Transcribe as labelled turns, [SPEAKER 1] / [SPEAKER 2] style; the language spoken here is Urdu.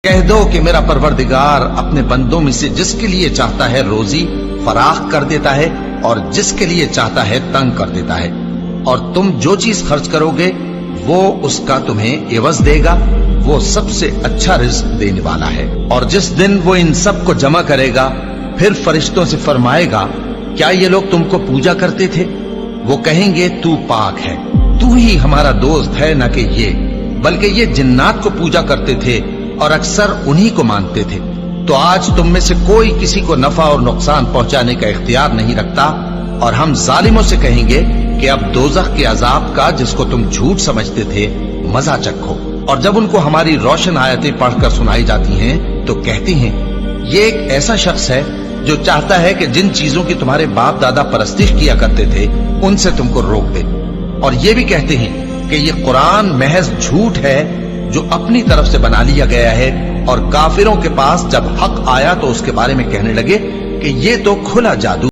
[SPEAKER 1] کہہ دو کہ میرا پروردگار اپنے بندوں میں سے جس کے لیے چاہتا ہے روزی فراخ کر دیتا ہے اور جس کے لیے چاہتا ہے تنگ کر دیتا ہے، اور تم جو چیز خرچ کرو گے وہ اس کا تمہیں عوض دے گا، وہ سب سے اچھا رزق دینے والا ہے۔ اور جس دن وہ ان سب کو جمع کرے گا پھر فرشتوں سے فرمائے گا کیا یہ لوگ تم کو پوجا کرتے تھے؟ وہ کہیں گے تو پاک ہے، تو ہی ہمارا دوست ہے، نہ کہ یہ، بلکہ یہ جنات کو پوجا کرتے تھے اور اکثر انہی کو مانتے تھے۔ تو آج تم میں سے کوئی کسی کو نفع اور نقصان پہنچانے کا اختیار نہیں رکھتا، اور ہم ظالموں سے کہیں گے کہ اب دوزخ کے عذاب کا جس کو تم جھوٹ سمجھتے تھے مزہ چکھو۔ اور جب ان کو ہماری روشن آیتیں پڑھ کر سنائی جاتی ہیں تو کہتی ہیں یہ ایک ایسا شخص ہے جو چاہتا ہے کہ جن چیزوں کی تمہارے باپ دادا پرستش کیا کرتے تھے ان سے تم کو روک دے، اور یہ بھی کہتے ہیں کہ یہ قرآن محض جھوٹ ہے جو اپنی طرف سے بنا لیا گیا ہے، اور کافروں کے پاس جب حق آیا تو اس کے بارے میں کہنے لگے کہ یہ تو کھلا جادو